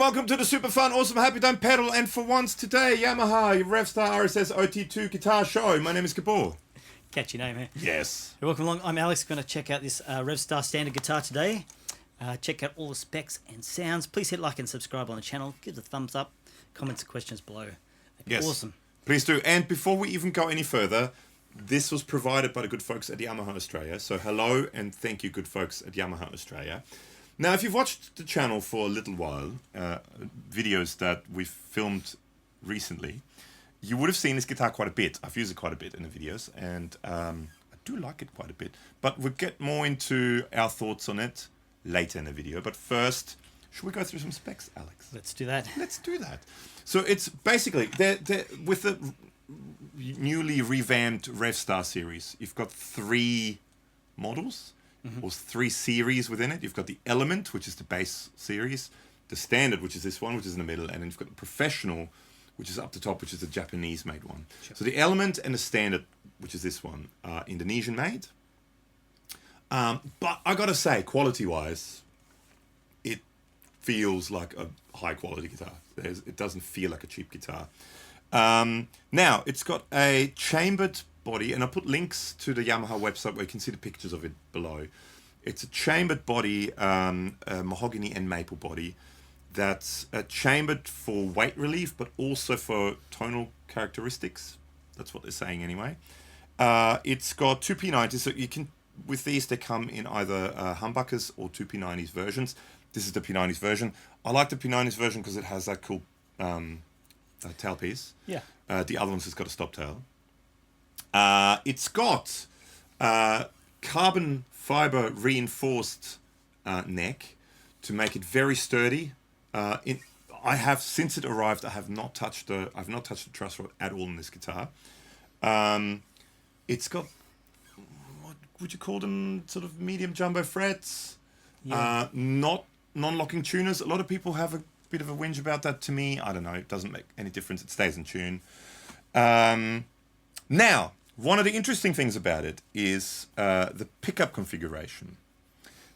welcome to the super fun, awesome, happy time pedal. And for once today, Yamaha Revstar RSS02T guitar show. My name is Gabor. Catchy name, eh? Yes. Welcome along. I'm Alex. Going to check out this Revstar Standard guitar today. Check out all the specs and sounds. Please hit like and subscribe on the channel. Give the thumbs up. Comments and questions below. Yes. Awesome. Please do. And before we even go any further, this was provided by the good folks at Yamaha Australia. So hello and thank you, good folks at Yamaha Australia. Now, if you've watched the channel for a little while, videos that we've filmed recently, you would have seen this guitar quite a bit. I've used it quite a bit in the videos, and I do like it quite a bit. But we'll get more into our thoughts on it later in the video. But first, should we go through some specs, Alex? Let's do that. Let's do that. So it's basically, with the newly revamped Revstar series, you've got 3 models. Or 3 series within it. You've got the Element, which is the base series, the Standard, which is this one, which is in the middle, and then you've got the Professional, which is up the top, which is the Japanese-made one. Sure. So the Element and the Standard, which is this one, are Indonesian-made. But I gotta say, quality-wise, it feels like a high-quality guitar. It doesn't feel like a cheap guitar. Now, it's got a chambered body, and I'll put links to the Yamaha website where you can see the pictures of it below. It's a chambered body, a mahogany and maple body that's chambered for weight relief, but also for tonal characteristics. That's what they're saying anyway. It's got 2 P90s, so you can, with these they come in either humbuckers or 2 P90s versions. This is the P90s version. I like the P90s version because it has that cool tailpiece. Yeah. The other one's just got a stop tail. It's got carbon fiber reinforced neck to make it very sturdy. I have, since it arrived, I've not touched the truss rod at all in this guitar. It's got, what would you call them, sort of medium jumbo frets. Yeah. Not non-locking tuners. A lot of people have a bit of a whinge about that. To me, I don't know, it doesn't make any difference. It stays in tune. Now, one of the interesting things about it is the pickup configuration.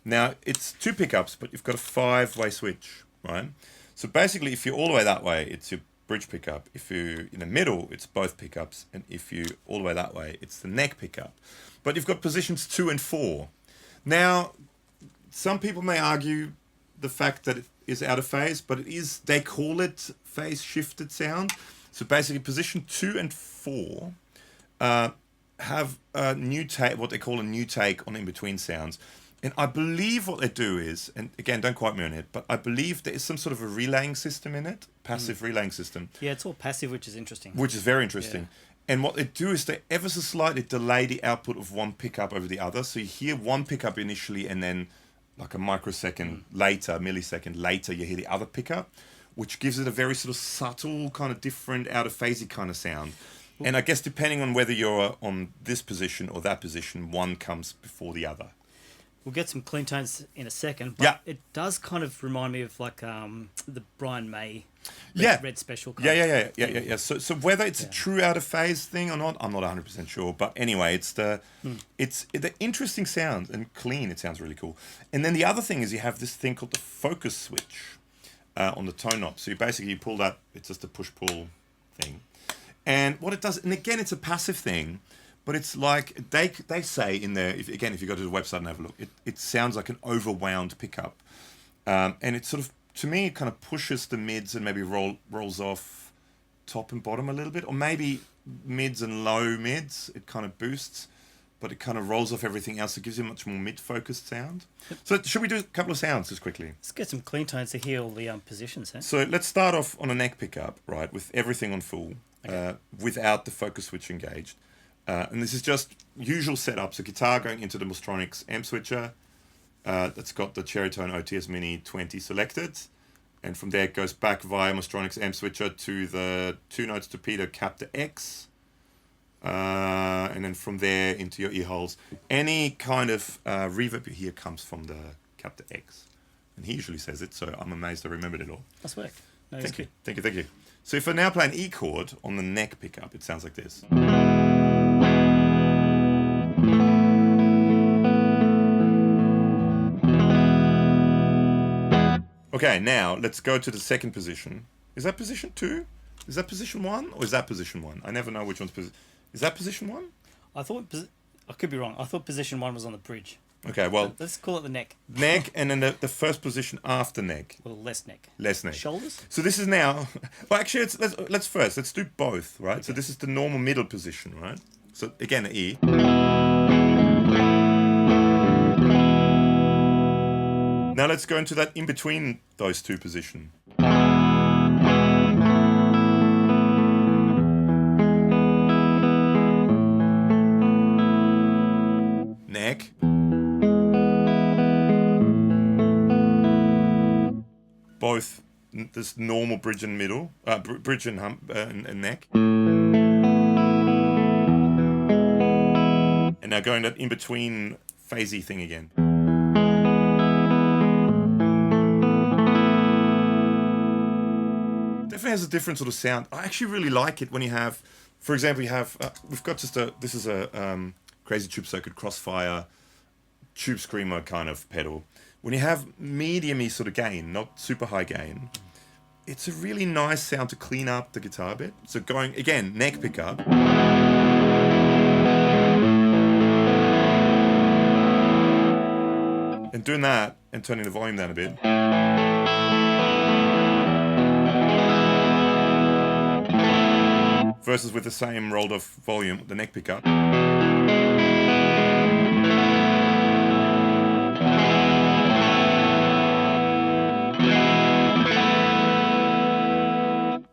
Now, it's 2 pickups, but you've got a 5-way switch, right? So basically, if you're all the way that way, it's your bridge pickup. If you're in the middle, it's both pickups. And if you're all the way that way, it's the neck pickup. But you've got positions 2 and 4. Now, some people may argue the fact that it is out of phase, but it is, they call it phase shifted sound. So basically, position 2 and 4 have a new take, what they call a new take on in-between sounds. And I believe what they do is, and again, don't quote me on it, but I believe there is some sort of a relaying system in it, passive relaying system. Yeah, it's all passive, which is interesting. Which is very interesting. Yeah. And what they do is they ever so slightly delay the output of one pickup over the other. So you hear one pickup initially, and then like a microsecond later, millisecond later, you hear the other pickup, which gives it a very sort of subtle, kind of different, out-of-phasey kind of sound. And I guess depending on whether you're on this position or that position, one comes before the other. We'll get some clean tones in a second, but it does kind of remind me of like the Brian May Red Special kind of Yeah. So whether it's a true out of phase thing or not, I'm not 100% sure. But anyway, it's the interesting sound and clean. It sounds really cool. And then the other thing is you have this thing called the focus switch on the tone knob. So you pull that. It's just a push-pull thing. And what it does, and again, it's a passive thing, but it's like they say in there. If you go to the website and have a look, it sounds like an overwound pickup, and it sort of, to me, it kind of pushes the mids and maybe rolls off top and bottom a little bit, or maybe mids and low mids. It kind of boosts, but it kind of rolls off everything else. It gives you a much more mid-focused sound. So should we do a couple of sounds just quickly? Let's get some clean tones to hear all the positions. Eh? So let's start off on a neck pickup, right, with everything on full. Okay. Without the focus switch engaged. And this is just usual setup. So guitar going into the Mozztronics Amp Switcher. That's got the Cherry Tone OTS Mini 20 selected. And from there it goes back via Mozztronics Amp Switcher to the 2-notes Torpedo Captor X. And then from there into your ear holes. Any kind of reverb you hear comes from the Captor X. And he usually says it, so I'm amazed I remembered it all. That's work. No, Thank you. So if I now play an E chord on the neck pickup, it sounds like this. Okay, now let's go to the second position. Is that position 2? Is that position 1? Or is that position 1? I never know which one's position. Is that position 1? I thought, I could be wrong. I thought position 1 was on the bridge. Okay, well, Let's call it the neck. neck, and then the first position after neck. Well, less neck. Less neck. Shoulders? So this is now, well, actually, let's do both, right? Okay. So this is the normal middle position, right? So again, E. Now let's go into that in between those two positions. Neck. Both this normal bridge and middle, bridge and hump and neck. And now going that in between phasey thing again. Definitely has a different sort of sound. I actually really like it when you have, for example, you have, we've got just this is a Crazy Tube Circuit Crossfire Tube Screamer kind of pedal. When you have medium-y sort of gain, not super high gain, it's a really nice sound to clean up the guitar a bit. So going, again, neck pickup. And doing that and turning the volume down a bit. Versus with the same rolled off volume, the neck pickup.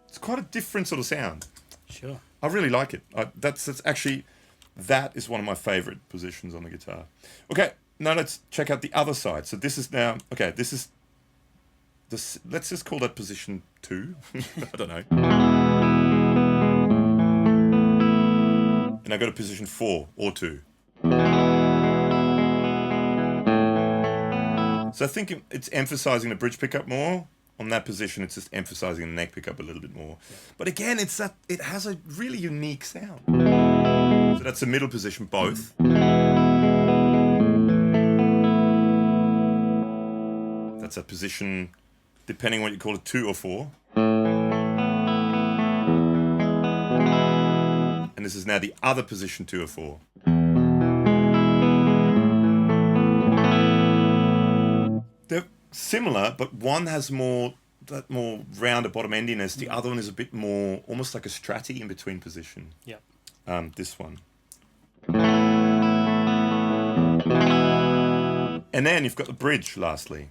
It's quite a different sort of sound. Sure. I really like it. That's actually, that is one of my favorite positions on the guitar. Okay, now let's check out the other side. So this is now, okay, this is, let's just call that position 2. I don't know. And I go to position 4 or 2. So I think it's emphasizing the bridge pickup more. On that position, it's just emphasizing the neck pickup a little bit more. Yeah. But again, it has a really unique sound. So that's the middle position, both. That's that position, depending what you call it, 2 or 4. And this is now the other position, 2 or 4. They're similar, but one has more rounded bottom endiness. The other one is a bit more, almost like a stratty in between position. Yep. This one. And then you've got the bridge, lastly.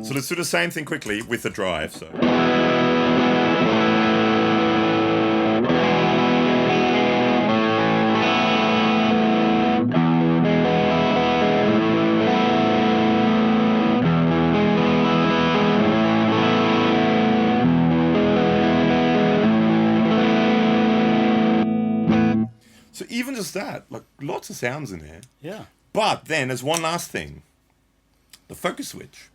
So let's do the same thing quickly with the drive. So. So even just that, like lots of sounds in there. Yeah. But then there's one last thing, the focus switch.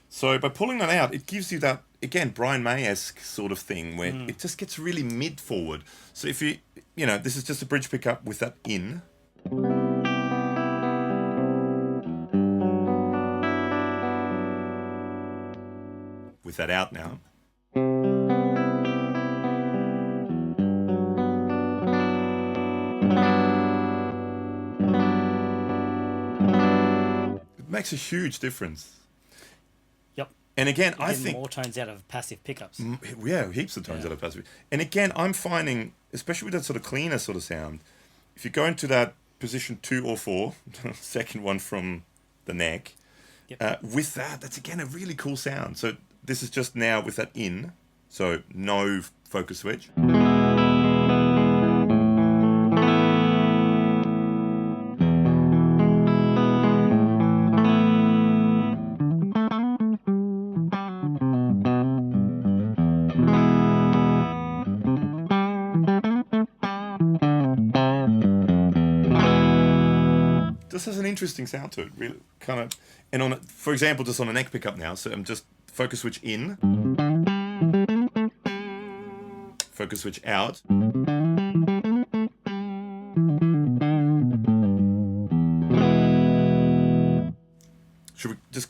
So by pulling that out, it gives you that, again, Brian May-esque sort of thing where it just gets really mid-forward. So if you know, this is just a bridge pickup with that in. With that out now. It makes a huge difference. And again, I think more tones out of passive pickups. Yeah, heaps of tones out of passive. And again, I'm finding, especially with that sort of cleaner sort of sound, if you go into that position 2 or 4, second one from the neck, with that's again a really cool sound. So this is just now with that in, so no focus switch. This has an interesting sound to it, really, kind of. And on, for example, just on a neck pickup now. So I'm just focus switch in, focus switch out,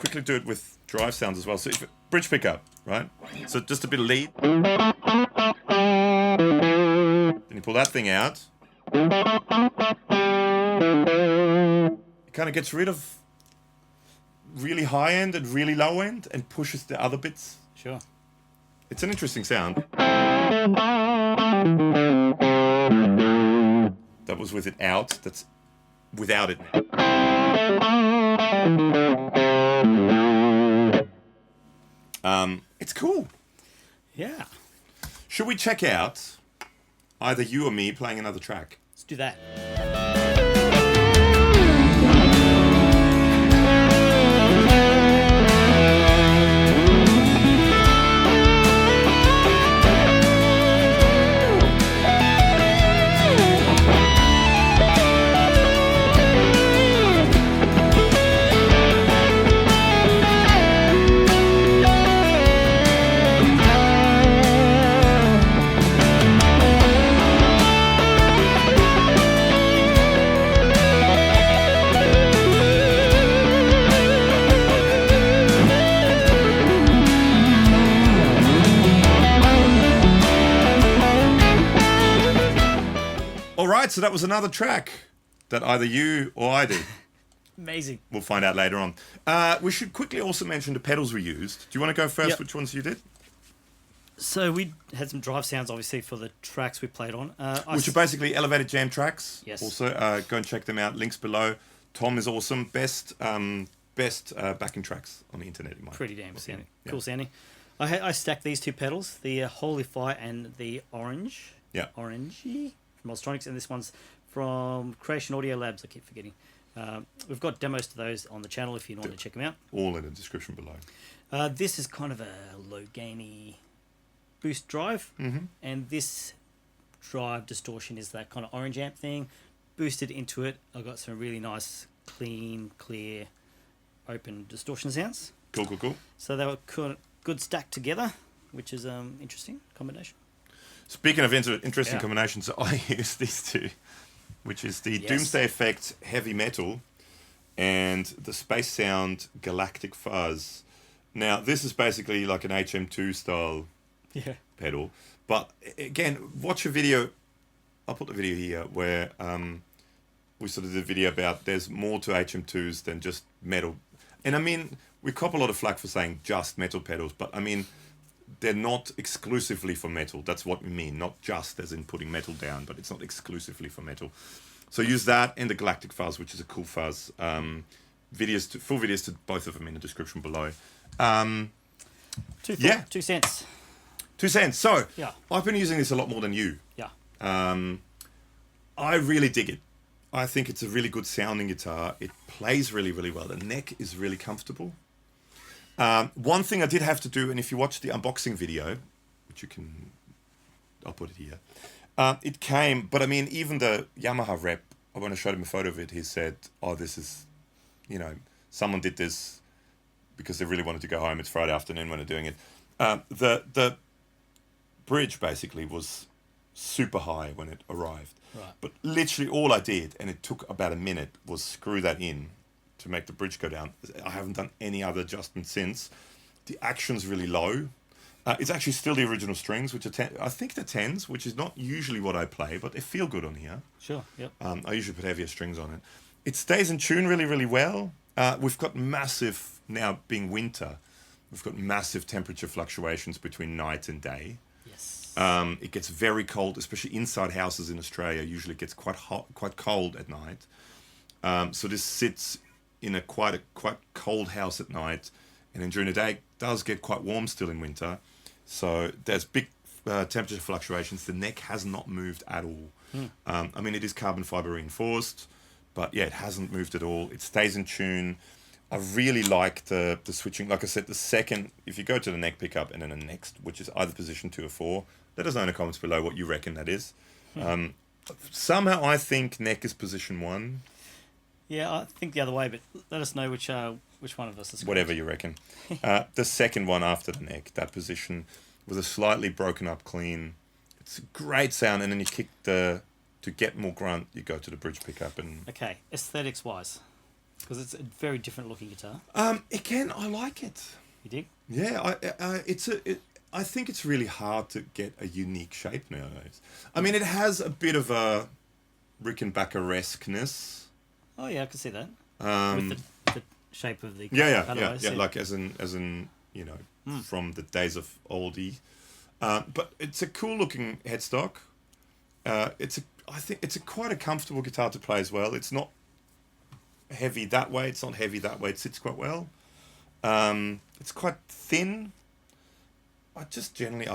quickly do it with drive sounds as well. So if bridge pickup, right? So just a bit of lead. Then you pull that thing out. It kind of gets rid of really high end and really low end and pushes the other bits. Sure. It's an interesting sound. That was with it out. That's without it. It's cool. Yeah. Should we check out either you or me playing another track? Let's do that. Alright, so that was another track that either you or I did. Amazing. We'll find out later on. We should quickly also mention the pedals we used. Do you want to go first? Yep. Which ones you did? So we had some drive sounds, obviously, for the tracks we played on. Which are basically elevated jam tracks. Yes. Also, go and check them out. Links below. Tom is awesome. Best backing tracks on the internet. In my Pretty damn sounding. Yeah. Cool sounding. I stacked these two pedals, the Holy Fire and the Orange. Yeah. Orangey from Mozztronics, and this one's from Creation Audio Labs. I keep forgetting. We've got demos to those on the channel if you want to check them out. All in the description below. This is kind of a low gainy boost drive, and this drive distortion is that kind of orange amp thing. Boosted into it, I got some really nice, clean, clear, open distortion sounds. Cool. So they were good stacked together, which is interesting combination. Speaking of interesting Yeah. combinations, I use these two, which is the Doomsday Effect Heavy Metal and the Space Sound Galactic Fuzz. Now, this is basically like an HM2 style pedal, but again, watch a video. I'll put the video here where we sort of did a video about there's more to HM2s than just metal. And I mean, we cop a lot of flack for saying just metal pedals, but I mean, they're not exclusively for metal. That's what we mean, not just as in putting metal down, but it's not exclusively for metal. So use that and the Galactic Fuzz, which is a cool fuzz. Full videos to both of them in the description below. 2 cents. 2 cents. So Yeah. I've been using this a lot more than you. Yeah. I really dig it. I think it's a really good sounding guitar. It plays really, really well. The neck is really comfortable. One thing I did have to do, and if you watch the unboxing video, which you can, I'll put it here. It came, but I mean, even the Yamaha rep, when I showed him a photo of it, he said, oh, this is, someone did this because they really wanted to go home. It's Friday afternoon when they're doing it. The bridge basically was super high when it arrived. Right. But literally all I did, and it took about a minute, was screw that in to make the bridge go down. I haven't done any other adjustment since. The action's really low. It's actually still the original strings, which are I think they're 10s, which is not usually what I play, but they feel good on here. Sure. Yep. I usually put heavier strings on it. It stays in tune really, really well. We've got massive, now being winter, we've got massive temperature fluctuations between night and day. Yes. It gets very cold, especially inside houses in Australia. Usually it gets quite hot, quite cold at night. So this sits in a quite cold house at night, and then during the day it does get quite warm still in winter. So there's big temperature fluctuations. The neck has not moved at all. I mean, it is carbon fiber reinforced, but yeah, it hasn't moved at all. It stays in tune. I really like the switching. Like I said, the second, if you go to the neck pickup and then the next, which is either position 2 or 4, let us know in the comments below what you reckon that is. Somehow I think neck is position 1. Yeah, I think the other way, but let us know which one of us is correct. Whatever you reckon. The second one after the neck, that position with a slightly broken up clean. It's a great sound, and then you kick to get more grunt, you go to the bridge pickup. And Okay, aesthetics wise, Because it's a very different looking guitar. Again, I like it. You dig? Yeah, I think it's really hard to get a unique shape nowadays. I mean, it has a bit of a Rickenbacker-esqueness. Oh yeah, I can see that. With the shape of the yeah, like as in you know, from the days of oldie. But it's a cool looking headstock. I think it's quite a comfortable guitar to play as well. It's not heavy that way. It's not heavy that way. It sits quite well. It's quite thin. I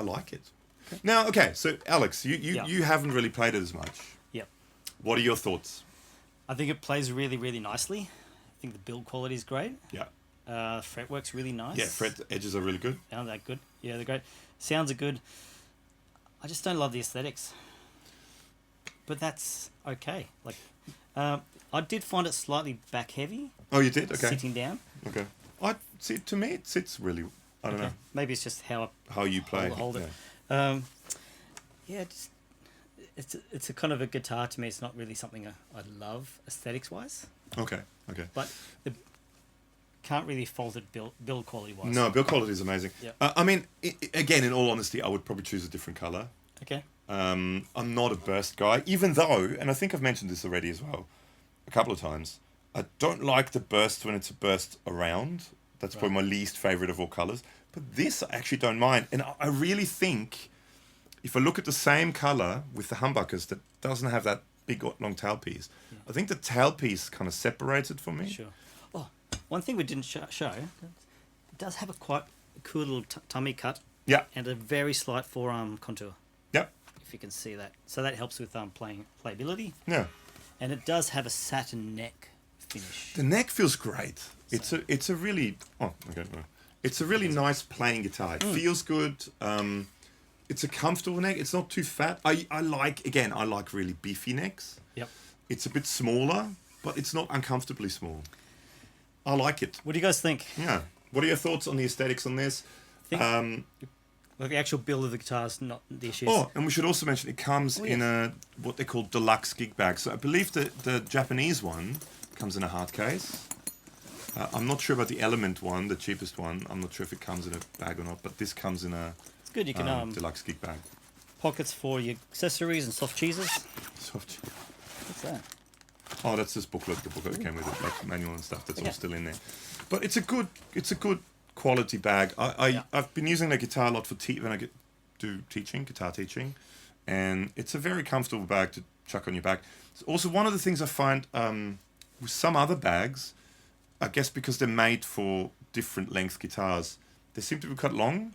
like it. Okay. Now, okay, so Alex, you haven't really played it as much. Yep. What are your thoughts? I think it plays really, really nicely. I think the build quality is great. Yeah. Fretwork's really nice. Yeah, fret edges are really good. Aren't that good? Yeah, they're great. Sounds are good. I just don't love the aesthetics. But that's okay. Like, I did find it slightly back heavy. Oh, you did? Okay. Sitting down. Okay. To me, it sits really. I don't know. Maybe it's just how you play. Hold it. Yeah. It's a kind of a guitar to me. It's not really something I love aesthetics wise. Okay. But can't really fault it build quality wise. No, build quality is amazing. Yep. I mean, again, in all honesty, I would probably choose a different color. Okay. I'm not a burst guy, even though, and I think I've mentioned this already as well, a couple of times. I don't like the burst when it's a burst around. That's probably my least favorite of all colors. But this I actually don't mind, and I really think if I look at the same color with the humbuckers that doesn't have that big long tailpiece, I think the tailpiece kind of separates it for me. Sure. Oh, one thing we didn't show, it does have a quite cool little tummy cut. Yeah. And a very slight forearm contour. Yep. If you can see that. So that helps with playability. Yeah. And it does have a satin neck finish. The neck feels great. It's a really It's a really nice playing guitar. It feels good. It's a comfortable neck. It's not too fat. I like really beefy necks. Yep. It's a bit smaller, but it's not uncomfortably small. I like it. What do you guys think? Yeah. What are your thoughts on the aesthetics on this? Like the actual build of the guitar is not the issue. Oh, and we should also mention it comes in a what they call deluxe gig bag. So I believe the Japanese one comes in a hard case. I'm not sure about the Element one, the cheapest one. I'm not sure if it comes in a bag or not, but this comes in a it's good. You can deluxe gig bag. Pockets for your accessories and soft cheeses. What's that? Oh, that's this booklet. The booklet that came with it, like manual and stuff. That's all still in there. But it's a good quality bag. I've been using the guitar a lot for when I do guitar teaching, and it's a very comfortable bag to chuck on your back. It's also one of the things I find with some other bags, I guess because they're made for different length guitars, they seem to be quite long,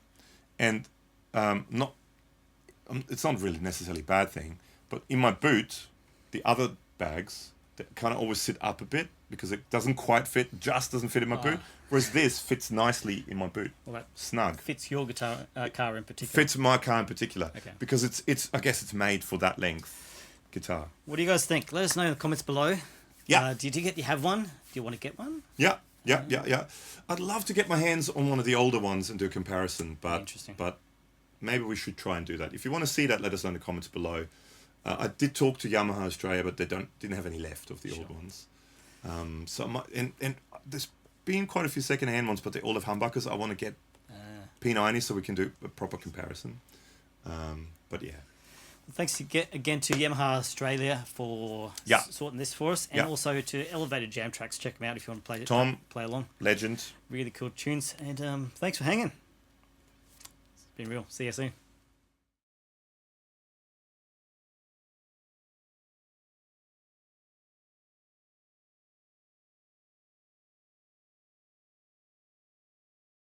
and it's not really necessarily a bad thing. But in my boot, the other bags they kind of always sit up a bit because it doesn't quite fit, just doesn't fit in my boot. Whereas this fits nicely in my boot. Well, that snug. Fits your guitar car in particular. Fits my car in particular. Okay. Because it's I guess it's made for that length guitar. What do you guys think? Let us know in the comments below. Yeah. Do you have one? Do you want to get one? Yeah. I'd love to get my hands on one of the older ones and do a comparison, but maybe we should try and do that. If you want to see that, let us know in the comments below. I did talk to Yamaha Australia, but they didn't have any left of the old ones. And there's been quite a few second-hand ones, but they all have humbuckers. I want to get P90 so we can do a proper comparison. But yeah. Well, thanks again to Yamaha Australia for sorting this for us, and also to Elevated Jam Tracks. Check them out if you want to play along. Legend. Really cool tunes, and thanks for hanging. It's been real. See you soon.